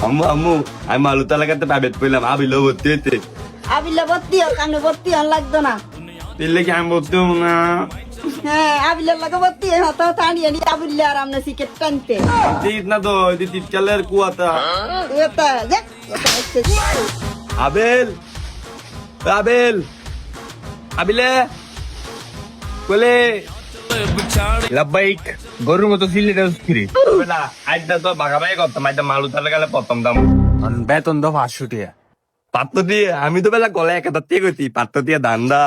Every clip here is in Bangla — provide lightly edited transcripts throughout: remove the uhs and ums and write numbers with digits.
আম্মু আম্মু আমি মালুতা লাগাতে প্রাইভেট পড়লাম আবিলো ভর্তি হইতে আবিল্লা ভর্তি হোক আমি ভর্তি হন লাগতো না। দিল্লি কি আমি ভর্তি হবো না? হ্যাঁ আবিল্লার লাগে ভর্তি হতো টানিয়ে নি আবিল্লা আর আমনে সিকেট টানতে ঠিক না তো শীতকালের কুয়াতা। এটা যে আবেল আবেল আবিলে বলে লাব্বাইক গরুর মতো সিলেটে ফিরে না আইডা তো বাগাবাই করতাম আইডা মালুতা লাগালে প্রথম দাম বেতন তো 500 টাকা পাত্র দিয়ে আমি তো বেলা গলায় 1000 টাকা কইতি পাত্র দিয়ে দান্দা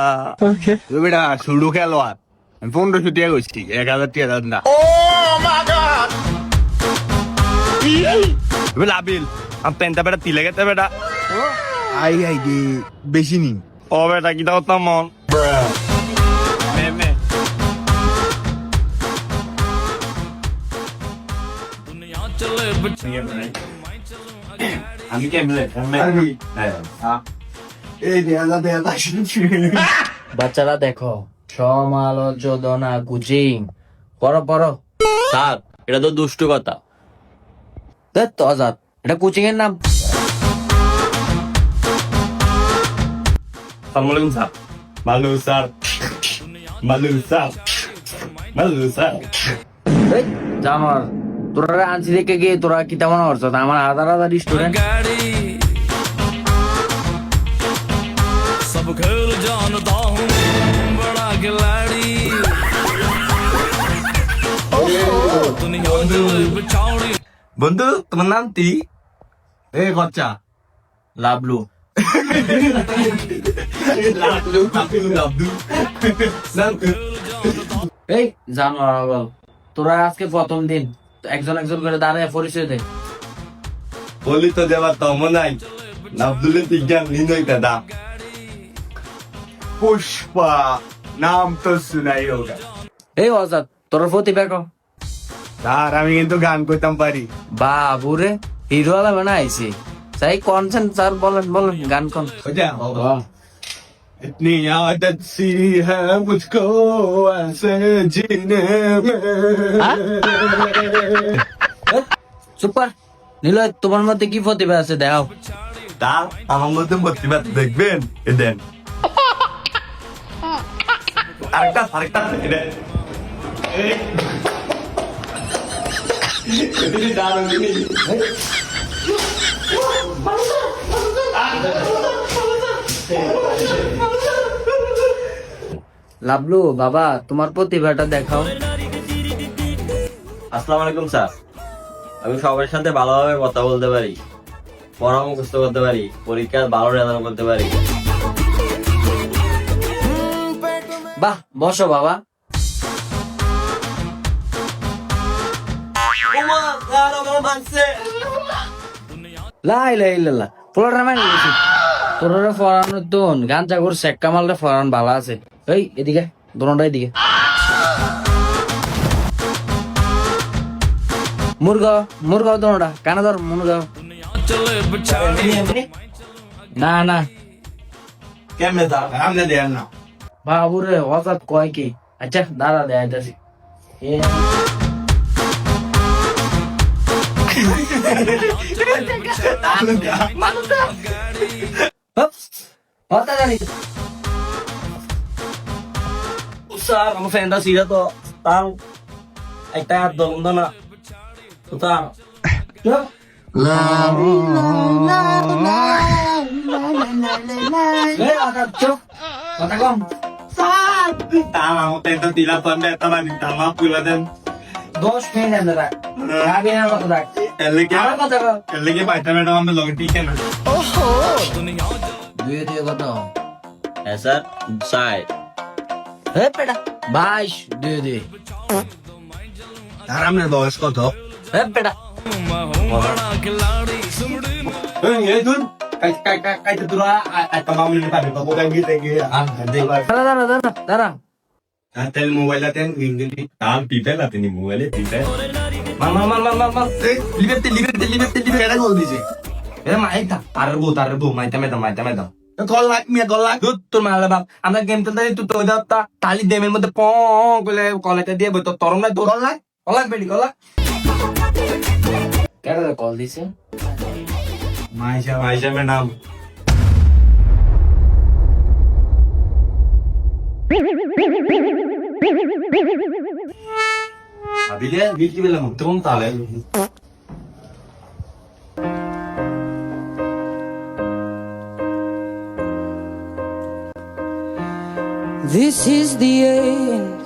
তুই বেটা শুরু খেলোয়াড় আমি 1500 টাকা কইছি 1000 টাকা দান্দা বেলা আবিল আমি পেনটা বেটা তিলে গেতে বেটা আই আই দে বেশি নি ও বেটা কি দাও মন মে আমি কেমনে এই দেয়া বাচ্চারা দেখো সমালোচনা কোচিং পড়ো পড়ো। স্যার এটা তো দুষ্টু কথা। ধ্যাৎ, অজাত এটা কোচিং এর নাম। আসসালামু স্যার মালু স্যার মালু স্যার মালু স্যার এই জানোয়ার, তোরা আনছি দেখে গিয়ে তোরা কি তেমন করছো? আমার হাজার হাজার স্টুডেন্ট। सब खेल जानता हूँ बड़ा खिलाड़ी दुनिया में बिछाड़ी। বন্ধু তোমার নাম কি? এ বাচ্চা লাভলু। এই জানোয়ার বল, তোরা আজকে প্রথম দিন একজন একজন করে দাঁড়ায় পরিচয় দে। বলি তো দেবার তম নাই আব্দুল বিজ্ঞান নিনই দাদা পুষ্পা নাম তো শুনাই হোগা এই অজাত, তোর প্রতিভা কো? আর আমি কিন্তু গান করতাম পারি। বাবুরে হিরো আলা বানাইছি। সাই কনসেন স্যার বলেন বলেন গান কোন? इतनी आदत सी है मुझको ऐसे जीने में। সুপার নিলয়, তোমার মধ্যে কি প্রতিভা আছে দেখাও। তা আমার মধ্যে প্রতিবাদ দেখবেন এ দেন আরেকটা এটা লাভলু বাবা, তোমার প্রতিভাটা দেখাও। আসসালামু আলাইকুম স্যার। আমি সবার সাথে ভালোভাবে কথা বলতে পারি, পড়া মুখস্থ করতে পারি, পরীক্ষার ভালো রেজাল্ট করতে পারি। বাহ, বসো বাবা। লাই লাই লালা পোলাটা মানে গেছি তোরা ফরানোর দোন গাঞ্জা করে শেখ কামালটা ফরান ভালো আছে। এই এদিকে দোনটা এদিকে মুরগাও মুরগাও দোনটা কানা ধর মুরগাও। चले बिछाड़ी না না কেমনে দা আমনে দেন না বাবুরে হঠাৎ কয় কি? আচ্ছা দাঁড়া দেয় যাচ্ছি। স্যার আমার ফ্রেন্ডটা ছিল তো তার একটা দন্দ না তো তার কথা কম। tama mo tento tila pande tama ni tama pula den 10 minute রাখ আগে না কথা রাখ। আমার কথা কও। lagi baita madam ambe log tiken na দুয়ে দিয়ে কত? হ্যাঁ স্যার সাই হে পেটা 22 দুয়ে দিয়ে। আর আমনে বয়স কত? হে পেটা मैं हूँ बड़ा खिलाड़ी सुमड़ी এই dun kai tutura ay tama mo ni pabe ko kay gite ge দাঁড়া দাঁড়া দাঁড়া দাঁড়া। tel mobile aten ngindi tam pipe la tini mobile pipe mal liberty এটা বল দিছে era maita tarbo maita meda call লাগ মিয়া কল লাগ দুধ তোর মালা বাপ আমরা গেম খেলতে তুই তো ওইটা তালি দেমের মধ্যে প বলে কলেটা দিয়ে বই তো তরম না তোর কল লাগ কলাক বেডি কলাক কেডা কল দিছে? মাইশা ম্যাডাম আবিলে বিকি বেলা মুক্ত কোন তালে This is the end.